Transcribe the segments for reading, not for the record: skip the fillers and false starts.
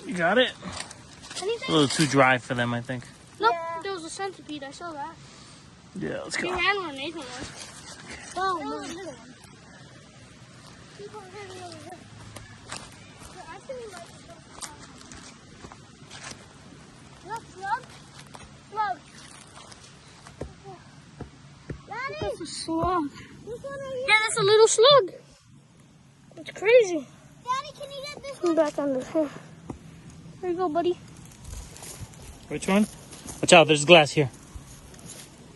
You got it? Anything? A little too dry for them, I think. Nope, there was a centipede. I saw that. Yeah, let's go. You ran where Nathan was. Oh, no, little one. Keep on running over here. Yeah, I think we might just go to the look, slug. Slug. Daddy! That's a slug. This one right here. Yeah, that's a little slug. It's crazy. Daddy, can you get this Come back on this here. There you go, buddy. Which one? Watch out, there's glass here.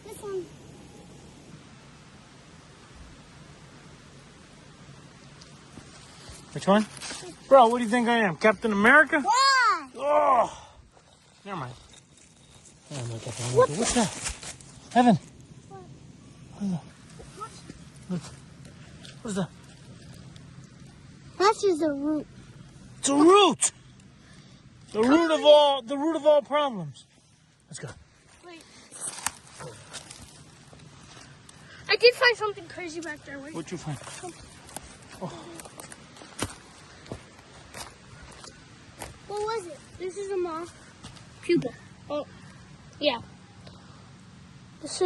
This one. Which one? Bro, what do you think I am? Captain America? Why? Oh! Never mind. What's that? Evan. What is that? Look. What's that? That's just a root. It's a root! The root of all problems. Let's go. Wait. I did find something crazy back there. Wait. What'd you find? Oh. What was it? This is a moth pupa. Oh, yeah. This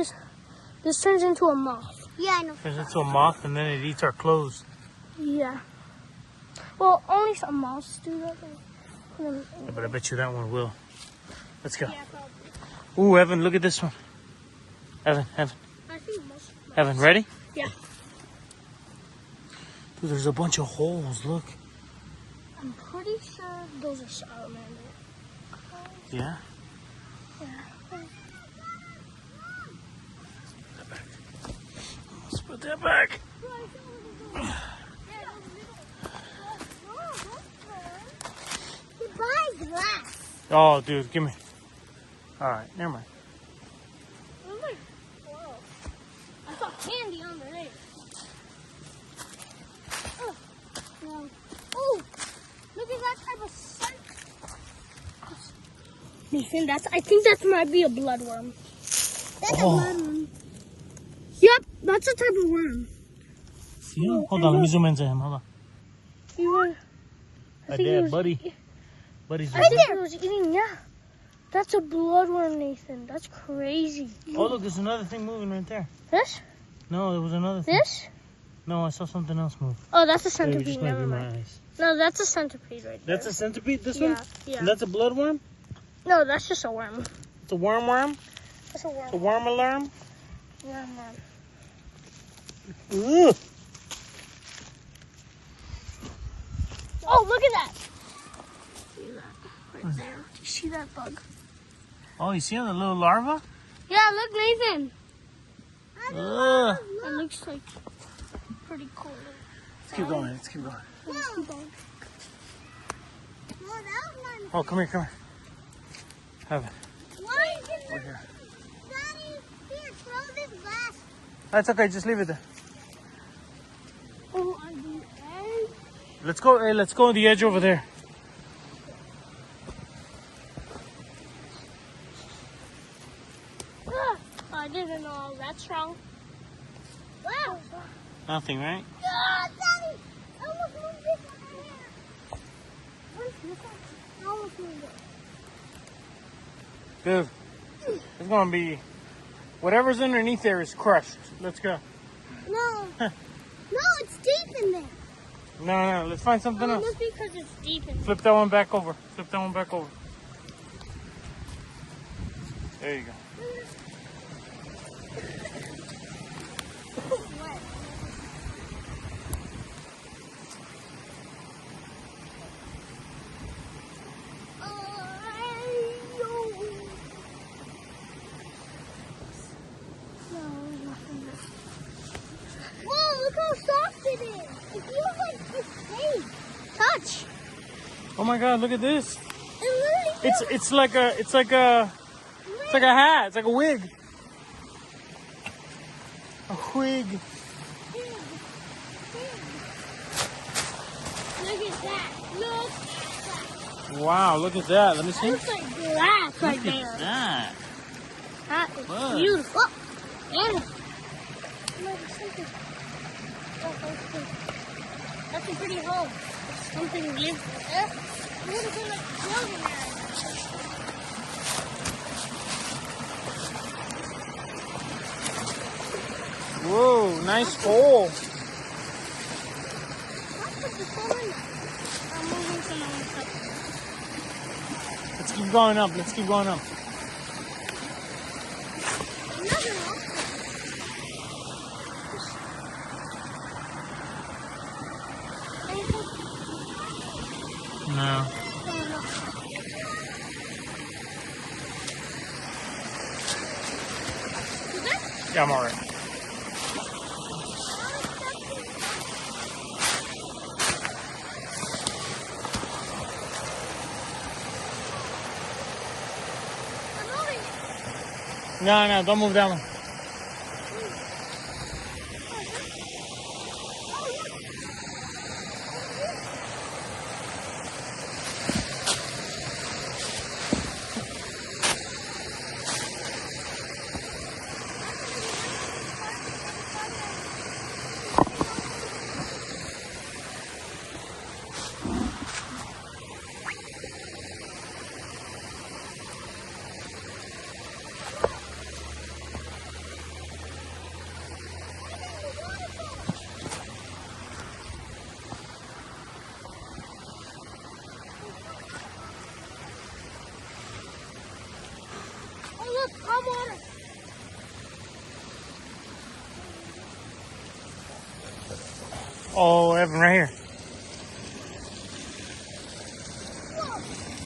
turns into a moth. Yeah, I know. Turns into a moth and then it eats our clothes. Yeah. Well, only some moths do that. Yeah, but I bet you that one will. Let's go. Yeah, probably. Ooh, Evan, look at this one. Evan. I think most. Evan, ready? Yeah. Dude, there's a bunch of holes, look. I'm pretty sure those are salamanders. Yeah? Yeah. Let's put that back. He buys glass. Oh, dude, give me. All right, never mind. Whoa. I saw candy on the lake. Oh, no. Oh, look at that type of scent. Nathan, I think that might be a bloodworm. That's a bloodworm. Yep, that's a type of worm. See him? Hold on, let me zoom into him. Hold on. I think he was, Buddy's I think he was eating, yeah. That's a bloodworm, Nathan. That's crazy. Oh, look, there's another thing moving right there. This? No, there was another thing. This? No, I saw something else move. Oh, that's a Maybe it centipede. just might Never be my mind. eyes. No, that's a centipede right there. That's a centipede, this Yeah, one? yeah. And that's a bloodworm? No, that's just a worm. It's a worm? That's a worm. It's a worm alarm? Worm. Ugh. Oh, look at that. See that right there. Do you see that bug? Oh, you see the little larva? Yeah, look, Nathan. Ugh. It looks like pretty cool. Let's keep going, let's keep going. No, that was not. Oh, come here. Have it. Why is it? Right here. Daddy, here, throw this glass. That's okay, just leave it there. Oh, on the edge. Let's go on the edge over there. Ah, I didn't know I was that strong. Wow. Nothing, right? Oh, Daddy, I almost moved this one here. Where's this one? I almost moved it. Dude, it's gonna be whatever's underneath there is crushed. Let's go. No. No, it's deep in there. No, let's find something Oh, else. must be because it's deep in. Flip that one back over. There you go. Whoa, look how soft it is. It feels like it's safe. Touch. Oh my God, look at this. It literally feels It's like a hat. It's like a wig. A wig. Look at that. Look at that. Wow, look at that. Let me see. It looks like glass right Look there. at that. That is What? beautiful. And that's a pretty hole. Something lives there. What is it like floating there? Whoa, nice hole. What was the hole in there? I'm moving some other stuff. Let's keep going up. Let's keep going up. Another one. No. Yeah, I'm alright. No, no, don't move that one. Oh, look, calm water. Oh, Evan, right here.